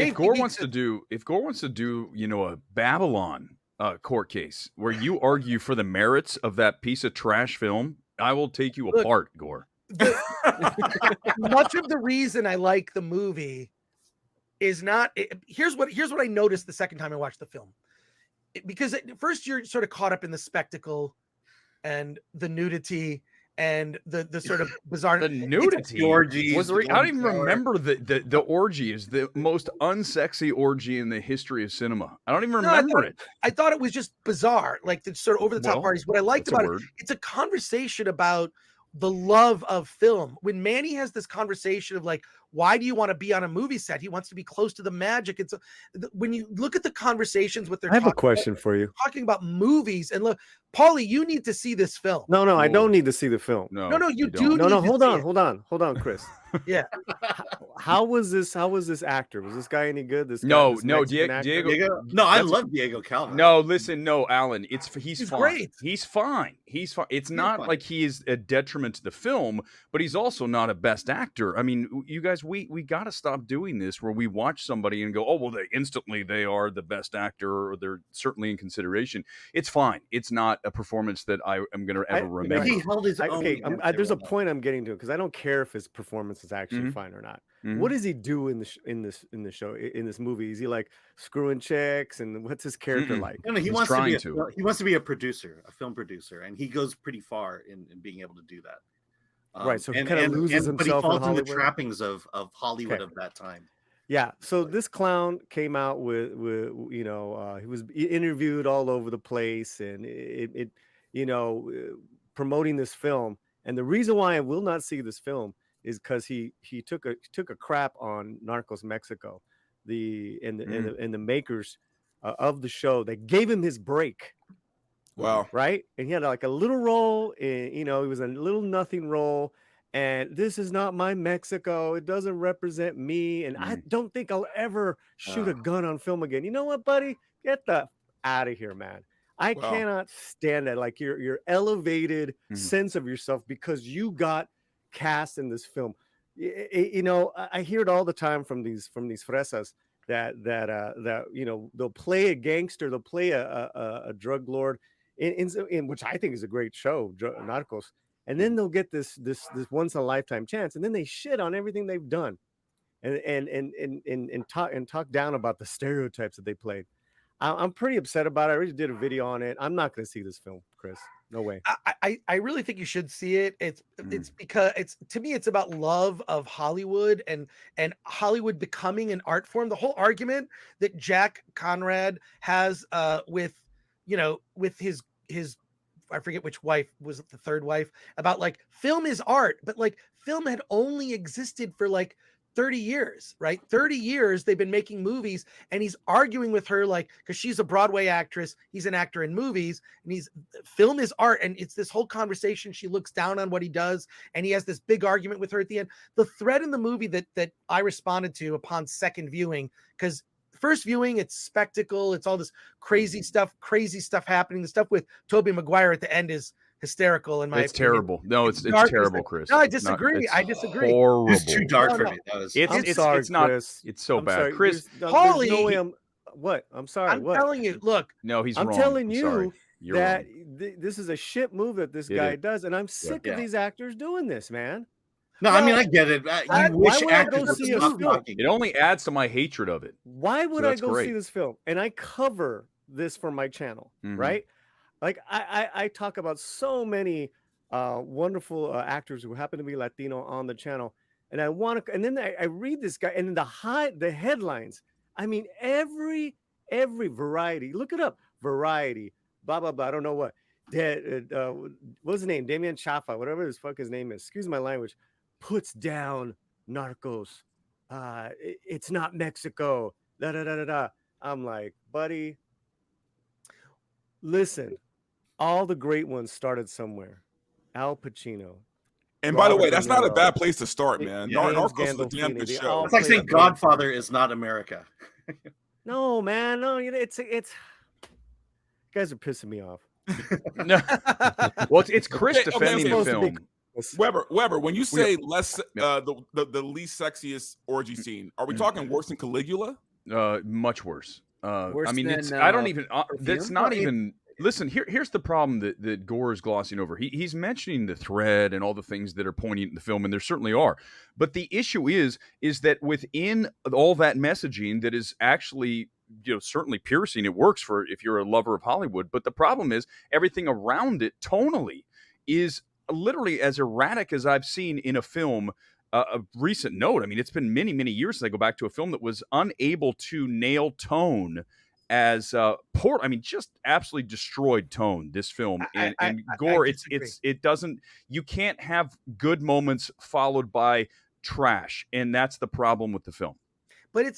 if Gore wants to do, a Babylon court case where you argue for the merits of that piece of trash film, I will take you apart, Gore. Much of the reason I like the movie is not. Here's what I noticed the second time I watched the film. Because at first you're sort of caught up in the spectacle and the nudity and the sort of bizarre nudity orgies. I don't even remember the orgy is the most unsexy orgy in the history of cinema. I don't even remember it. I thought it was just bizarre, like the sort of over the top parties. What I liked about it, it's a conversation about the love of film. When Manny has this conversation of like, why do you want to be on a movie set? He wants to be close to the magic. It's when you look at the conversations with their. I have a question for you. Talking about movies, and look, Paulie, you need to see this film. No, I don't need to see the film. No, you do. No, hold on, Chris. Yeah. How was this actor? Was this guy any good? Diego. No, I love Diego Calvin. No, listen, no, Alan. He's fine. Great. He's fine. It's not like he is a detriment to the film, but he's also not a best actor. I mean, you guys, we got to stop doing this where we watch somebody and go, oh well, they are the best actor, or they're certainly in consideration. It's fine. It's not a performance that I am going to ever remember. He held his own. Okay, there's a point I'm getting to because I don't care if his performance is actually fine or not. What does he do in the show in this movie? Is he like screwing chicks, and what's his character like? No, he wants to be a producer, a film producer, and he goes pretty far in being able to do that. Right, so he kind of loses himself. But he falls in the trappings of Hollywood of that time. Yeah, so this clown came out with he was interviewed all over the place, and it promoting this film. And the reason why I will not see this film is because he took a crap on Narcos Mexico, and the makers of the show. They gave him his break. Wow. Right, and he had like a little role, and he was a little nothing role. And this is not my Mexico. It doesn't represent me. And I don't think I'll ever shoot a gun on film again. You know what, buddy? Get the out of here, man. I cannot stand that. Like your elevated sense of yourself because you got cast in this film. I hear it all the time from these fresas that they'll play a gangster, they'll play a drug lord in which I think is a great show, Narcos. And then they'll get this once in a lifetime chance, and then they shit on everything they've done, and talk down about the stereotypes that they played. I'm pretty upset about it. I already did a video on it. I'm not going to see this film, Chris. No way. I really think you should see it. It's because to me it's about love of Hollywood and Hollywood becoming an art form. The whole argument that Jack Conrad has with his I forget which wife was the third wife, about like film is art, but like film had only existed for like 30 years, right? 30 years they've been making movies, and he's arguing with her like, because she's a Broadway actress, he's an actor in movies, and film is art. And it's this whole conversation. She looks down on what he does, and he has this big argument with her at the end. The thread in the movie that I responded to upon second viewing, because first viewing, it's spectacle, it's all this crazy stuff happening. The stuff with Tobey Maguire at the end is hysterical. It's terrible. No, it's terrible, Chris. No, I disagree. I disagree. Horrible. It's too dark for me. It's not. Chris. It's so bad, sorry, Chris. Paulie, I'm sorry. I'm telling you. Look, no, he's I'm wrong. telling you that wrong. This is a shit move that this guy does, and I'm sick of these actors doing this, man. No, I mean I get it. You wish actors would stop talking. It only adds to my hatred of it. Why would I go see this film? And I cover this for my channel, right? Like I talk about so many wonderful actors who happen to be Latino on the channel, and and then I read this guy, and the headlines. I mean, every Variety, look it up, Variety, blah blah blah. I don't know what. What's his name? Damian Chafa, whatever his fuck his name is. Excuse my language. Puts down Narcos. It's not Mexico. Da da da da da. I'm like, buddy, listen. All the great ones started somewhere. Al Pacino. And by the way, that's not a bad place to start, man. Narcos is a damn good show. It's like saying Godfather is not America. No, man. No, it's you guys are pissing me off. No. Well, it's Chris defending the film. Weber, when you say less the least sexiest orgy scene, are we talking worse than Caligula? Much worse. Worse I mean, than, it's I don't even. That's Perfume? not even. Listen, here's the problem that Gore is glossing over. He's mentioning the thread and all the things that are poignant in the film, and there certainly are. But the issue is that within all that messaging that is actually, certainly piercing. It works for if you're a lover of Hollywood. But the problem is everything around it tonally is literally as erratic as I've seen in a film. A recent note. I mean, it's been many, many years since I go back to a film that was unable to nail tone as poor. I mean, just absolutely destroyed tone. This film and Gore. It doesn't. You can't have good moments followed by trash, and that's the problem with the film. But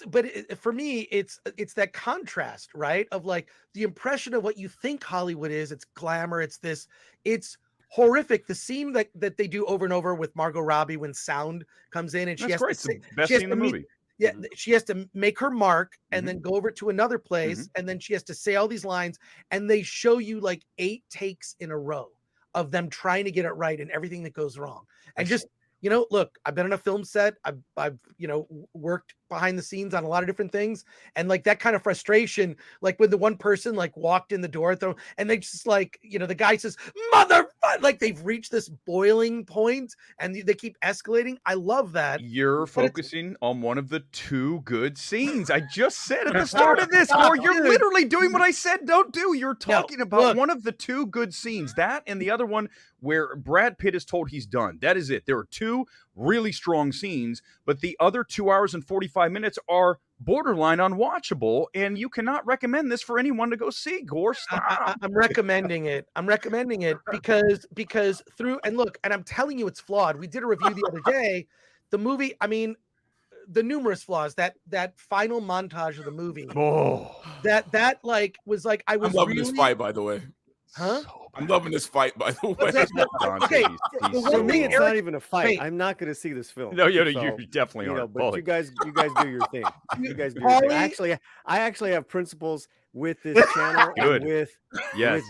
for me, it's that contrast, right? Of like the impression of what you think Hollywood is. It's glamour. It's horrific. The scene that they do over and over with Margot Robbie when sound comes in and she has to say, best scene in the movie. Yeah, she has to make her mark and then go over to another place and then she has to say all these lines and they show you like 8 takes in a row of them trying to get it right and everything that goes wrong. And just, look, I've been on a film set. I've worked behind the scenes on a lot of different things. And like that kind of frustration, like when the one person like walked in the door and they just like, the guy says, like they've reached this boiling point and they keep escalating. I love that. You're focusing on one of the 2 good scenes. I just said at the start of this, Gore, you're literally doing what I said don't do. You're talking about one of the 2 good scenes, that and the other one where Brad Pitt is told he's done. That is it. There are 2 really strong scenes, but the other 2 hours and 45 minutes are borderline unwatchable, and you cannot recommend this for anyone to go see. Gore, stop. I'm recommending it. because through and look, and I'm telling you it's flawed. We did a review the other day. The movie, I mean, the numerous flaws, that final montage of the movie. That like was like I was I'm loving this fight, by the way. Huh? I'm loving this fight, by the way. Okay, for me, it's not even a fight. I'm not going to see this film. No, you definitely are. But you guys do your thing. You guys do your thing. I actually have principles with this channel and with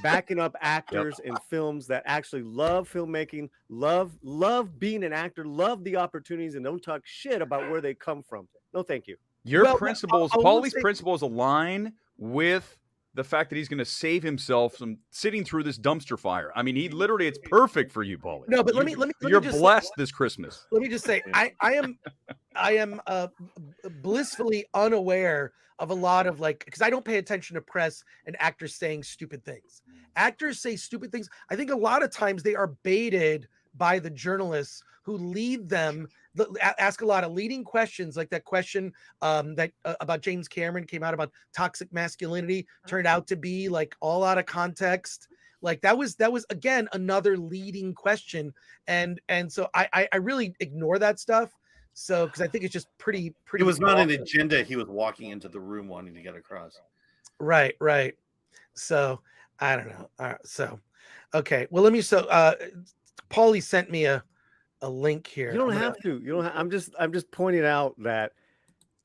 backing up actors in films that actually love filmmaking, love being an actor, love the opportunities, and don't talk shit about where they come from. No, thank you. Your principles, Paulie's principles align with the fact that he's going to save himself from sitting through this dumpster fire. I mean, it's perfect for you, Paulie. No, but let me you're just blessed say, this Christmas. Let me just say, I am blissfully unaware of a lot of because I don't pay attention to press and actors saying stupid things. Actors say stupid things. I think a lot of times they are baited by the journalists who lead them, ask a lot of leading questions, like that question about James Cameron came out about toxic masculinity, turned out to be like all out of context. Like that was again another leading question, and so I really ignore that stuff. So because I think it's just pretty. It was not an agenda he was walking into the room wanting to get across. Right. So I don't know. All right, so okay. Well, Paulie sent me a link here. You don't have to. You don't. I'm just pointing out that,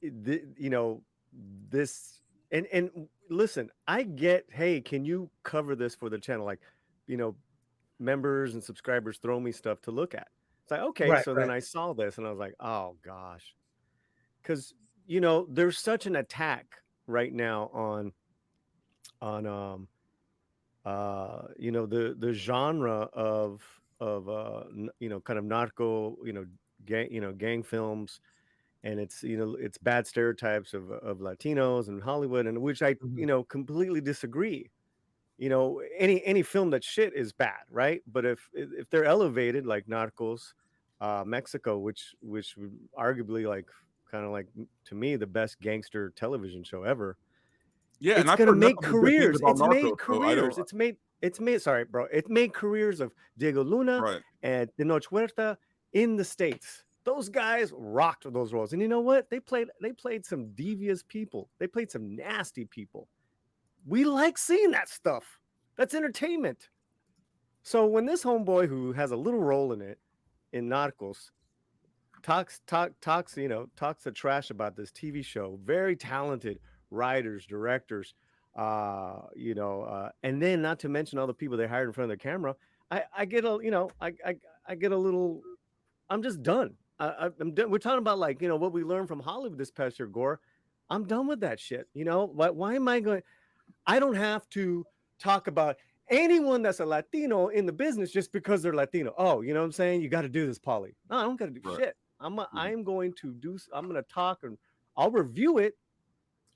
this and listen. I get. Hey, can you cover this for the channel? Like, members and subscribers throw me stuff to look at. It's like, okay. Then I saw this and I was like, oh gosh, because there's such an attack right now on the genre of kind of narco, gang films, and it's bad stereotypes of Latinos and Hollywood, and which I completely disagree. Any film that's shit is bad, right? But if they're elevated like Narcos, Mexico, which would arguably like kind of like to me the best gangster television show ever. Yeah, it's gonna make careers. It's made careers. It's made. Sorry, bro. It made careers of Diego Luna and Tenoch Huerta in the States. Those guys rocked those roles, and you know what? They played some devious people. They played some nasty people. We like seeing that stuff. That's entertainment. So when this homeboy who has a little role in it, in Narcos, talks the trash about this TV show, very talented writers, directors, and then not to mention all the people they hired in front of the camera, I get a little, I'm just done. I'm done. We're talking about what we learned from Hollywood this past year, Gore. I'm done with that shit. You know, why am I going? I don't have to talk about anyone that's a Latino in the business just because they're Latino. Oh, you know what I'm saying? You got to do this, Paulie. No, I don't got to do shit. I'm going to talk and I'll review it,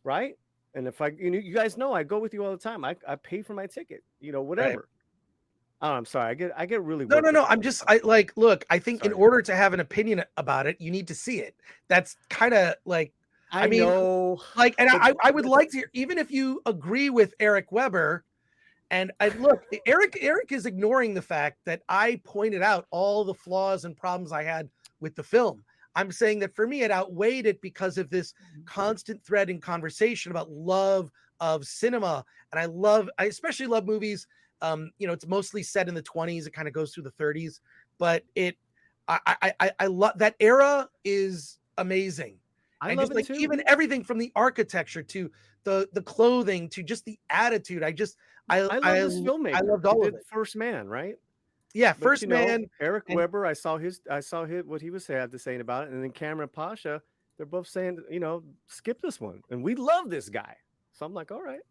right? And if you guys know, I go with you all the time. I pay for my ticket, whatever. Right. Oh, I'm sorry. I get really no. Look, I think in order to have an opinion about it, you need to see it. That's kind of like, I mean, know, like, and I would like to, even if you agree with Erick Weber, and look, Eric is ignoring the fact that I pointed out all the flaws and problems I had with the film. I'm saying that for me, it outweighed it because of this constant thread in conversation about love of cinema. And I especially love movies. It's mostly set in the 20s. It kind of goes through the 30s, but I love that era is amazing. I love it too. Even everything from the architecture to the clothing to just the attitude. I love this filmmaker. I loved all of it. First Man, right? Yeah, First Man. Erick Weber. I saw what he was had to say about it, and then Cameron Pasha. They're both saying, skip this one, and we love this guy. So I'm like, all right.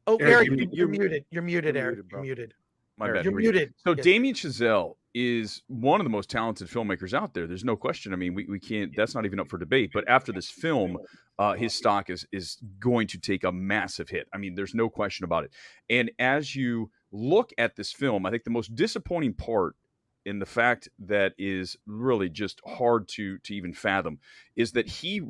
Oh, Eric, you're muted. You're muted, Eric. You're muted. My bad. You're muted. So Damien Chazelle is one of the most talented filmmakers out there. There's no question. I mean, we can't. That's not even up for debate. But after this film, his stock is going to take a massive hit. I mean, there's no question about it. And as you look at this film, I think the most disappointing part, in the fact that is really just hard to even fathom, is that he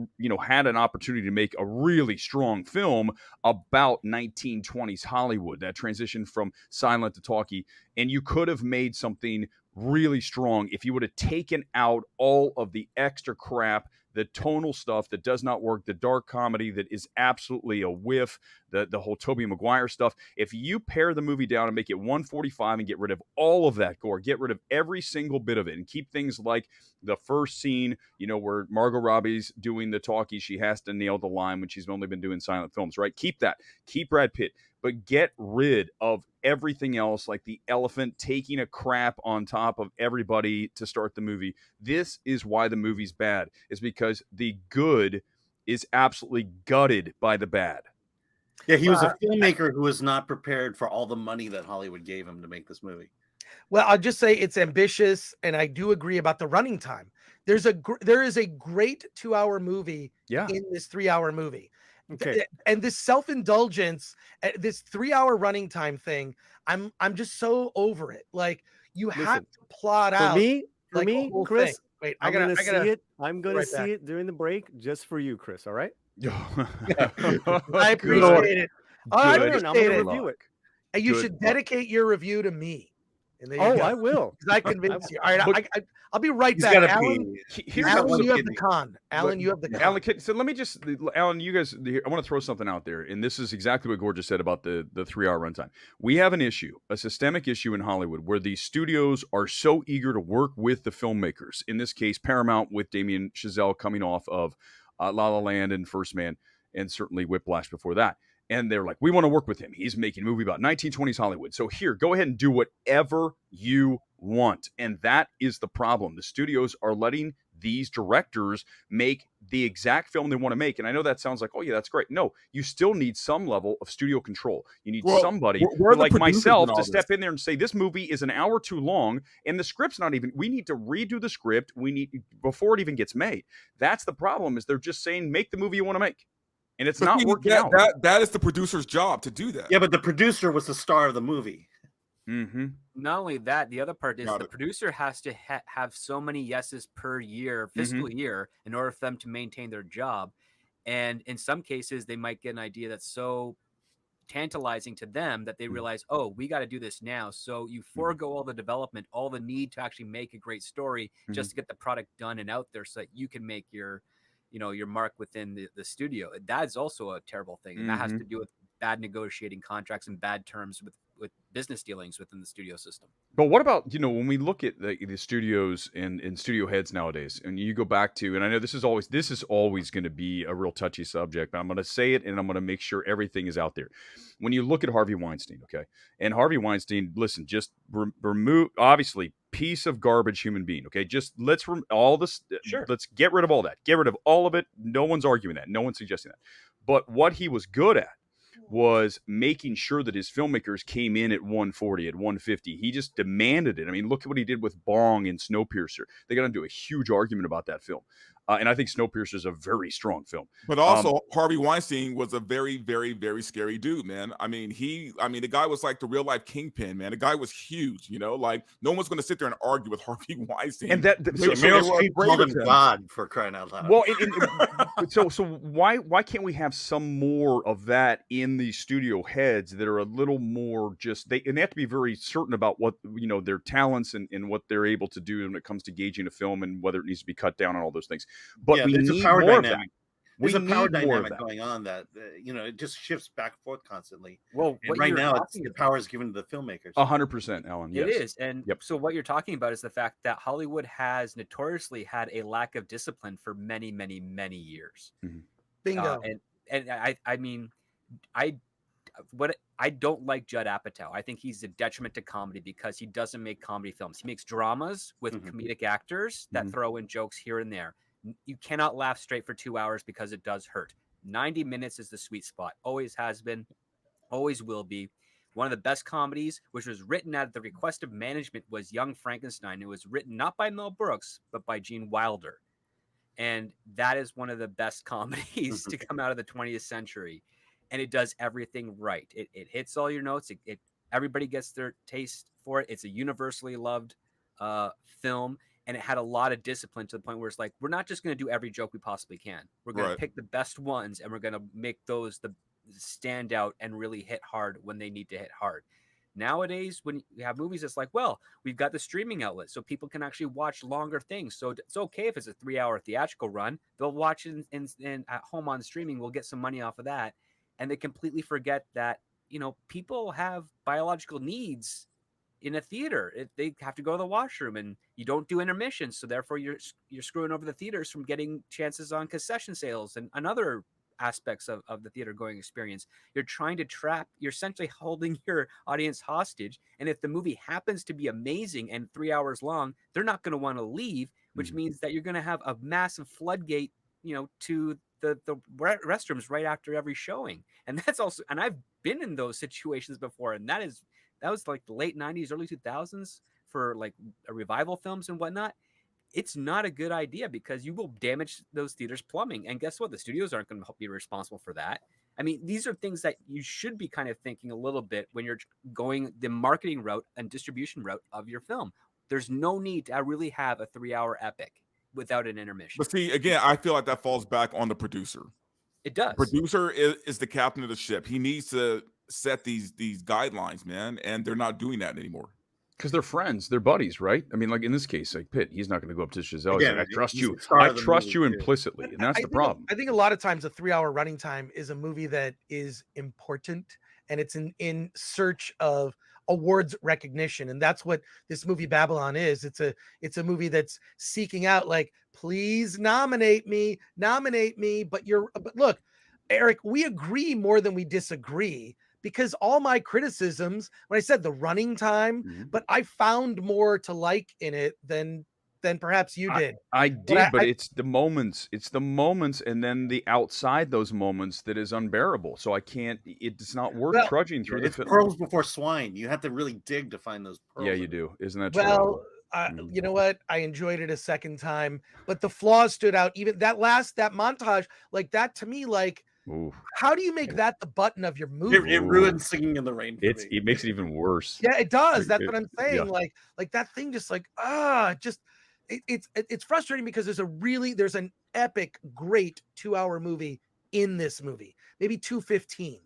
had an opportunity to make a really strong film about 1920s Hollywood, that transition from silent to talkie, and you could have made something really strong if you would have taken out all of the extra crap, the tonal stuff that does not work, the dark comedy that is absolutely a whiff, the whole Tobey Maguire stuff. If you pare the movie down and make it 145 and get rid of all of that gore, get rid of every single bit of it, and keep things like the first scene, where Margot Robbie's doing the talkie, she has to nail the line when she's only been doing silent films, right? Keep that. Keep Brad Pitt. But get rid of everything else, like the elephant taking a crap on top of everybody to start the movie. This is why the movie's bad, is because the good is absolutely gutted by the bad. Yeah, he was a filmmaker who was not prepared for all the money that Hollywood gave him to make this movie. Well, I'll just say it's ambitious, and I do agree about the running time. There is a great 2-hour movie in this 3-hour movie. Okay. And this self-indulgence, this 3-hour running time thing, I'm just so over it. Like, you have to plot out. For me, Chris, wait, I'm gonna see it. I'm gonna see it during the break just for you, Chris. All right. I appreciate it. I appreciate I'm gonna review it. And you should dedicate your review to me. I will. Because I convinced you. All right, I'll be right back. Alan, you have the con. Alan, you have the con. Alan, so let me just, Alan, you guys, I want to throw something out there. And this is exactly what Gore just said about the 3-hour runtime. We have an issue, a systemic issue in Hollywood, where the studios are so eager to work with the filmmakers. In this case, Paramount, with Damien Chazelle coming off of La La Land and First Man, and certainly Whiplash before that. And they're like, we want to work with him. He's making a movie about 1920s Hollywood. So here, go ahead and do whatever you want. And that is the problem. The studios are letting these directors make the exact film they want to make. And I know that sounds like, oh yeah, that's great. No, you still need some level of studio control. You need somebody like myself to step in there and say, this movie is an hour too long and the script's not even, we need to redo the script. We need, before it even gets made. That's the problem, is they're just saying, make the movie you want to make. And it's not working out. That is the producer's job to do that. Yeah, but the producer was the star of the movie. Mm-hmm. Not only that, the other part is the producer has to have so many yeses per year, fiscal year, in order for them to maintain their job. And in some cases, they might get an idea that's so tantalizing to them that they realize, oh, we got to do this now. So you forego all the development, all the need to actually make a great story just to get the product done and out there so that you can make your mark within the studio. That is also a terrible thing. And that has to do with bad negotiating contracts and bad terms business dealings within the studio system. But what about, when we look at the studios and studio heads nowadays, and you go back to, and I know this is always going to be a real touchy subject, but I'm going to say it and I'm going to make sure everything is out there. When you look at Harvey Weinstein, okay, and Harvey Weinstein, listen, just remove, obviously, piece of garbage human being, okay, just let's all this, Sure. Let's get rid of all that, get rid of all of it. No one's arguing that, no one's suggesting that. But what he was good at was making sure that his filmmakers came in at 140, at 150. He just demanded it. I mean, look at what he did with Bong and Snowpiercer. They got into a huge argument about that film. And I think Snowpiercer is a very strong film. But also, Harvey Weinstein was a very, very, very scary dude, man. I mean, the guy was like the real life kingpin, man. The guy was huge, like no one's going to sit there and argue with Harvey Weinstein. And that Meryl Streep called him God, for crying out loud. Well, so why can't we have some more of that in the studio heads that are a little more just they have to be very certain about what their talents and what they're able to do when it comes to gauging a film and whether it needs to be cut down and all those things. But we need more of that. There's a power dynamic going on that it just shifts back and forth constantly. Well, and right now the power is given to the filmmakers. 100%, Alan. Yes. It is, and so what you're talking about is the fact that Hollywood has notoriously had a lack of discipline for many, many, many years. Mm-hmm. Bingo. I don't like Judd Apatow. I think he's a detriment to comedy because he doesn't make comedy films. He makes dramas with comedic actors that throw in jokes here and there. You cannot laugh straight for 2 hours because it does hurt. 90 minutes is the sweet spot. Always has been, always will be. One of the best comedies, which was written at the request of management, was Young Frankenstein. It was written not by Mel Brooks, but by Gene Wilder. And that is one of the best comedies to come out of the 20th century. And it does everything right. It hits all your notes. Everybody gets their taste for it. It's a universally loved film. And it had a lot of discipline to the point where it's like, we're not just going to do every joke we possibly can. We're going to pick the best ones and we're going to make those the stand out and really hit hard when they need to hit hard. Nowadays, when you have movies, it's like, well, we've got the streaming outlet so people can actually watch longer things. So it's okay if it's a 3-hour theatrical run. They'll watch it in at home on streaming. We'll get some money off of that. And they completely forget that, people have biological needs in a theater. They have to go to the washroom and you don't do intermissions. So therefore you're screwing over the theaters from getting chances on concession sales and other aspects of the theater going experience. You're essentially holding your audience hostage. And if the movie happens to be amazing and 3 hours long, they're not going to want to leave, which means that you're going to have a massive floodgate, to the restrooms right after every showing. And that's also, and I've been in those situations before. And that was like the late 90s, early 2000s for like revival films and whatnot. It's not a good idea because you will damage those theaters' plumbing. And guess what? The studios aren't going to be responsible for that. I mean, these are things that you should be kind of thinking a little bit when you're going the marketing route and distribution route of your film. There's no need to really have a 3-hour epic without an intermission. But see, again, I feel like that falls back on the producer. It does. The producer is the captain of the ship. He needs to set these guidelines, man, and they're not doing that anymore. Because they're friends, they're buddies, right? I mean, like in this case, like Pitt, he's not going to go up to Giselle. Again, I trust you. I trust you implicitly, and that's the problem. I think a lot of times a 3-hour running time is a movie that is important, and it's in search of awards recognition, and that's what this movie Babylon is. It's a movie that's seeking out, like, please nominate me. But look, Eric, we agree more than we disagree. Because all my criticisms, when I said the running time, but I found more to like in it than perhaps you did. I did, but it's the moments. It's the moments, and then the outside those moments that is unbearable. So I can't. It's not worth trudging through. It's pearls before swine. You have to really dig to find those pearls. Yeah, you do. Isn't that true? Well, you know what? I enjoyed it a second time, but the flaws stood out. Even that montage, like that to me, like. Ooh. How do you make that the button of your movie? It ruins Singing in the Rain. It makes it even worse. Yeah, it does. That's what I'm saying. Yeah. Like that thing, just like it's frustrating because there's an epic, great 2-hour movie in this movie. Maybe 2:15.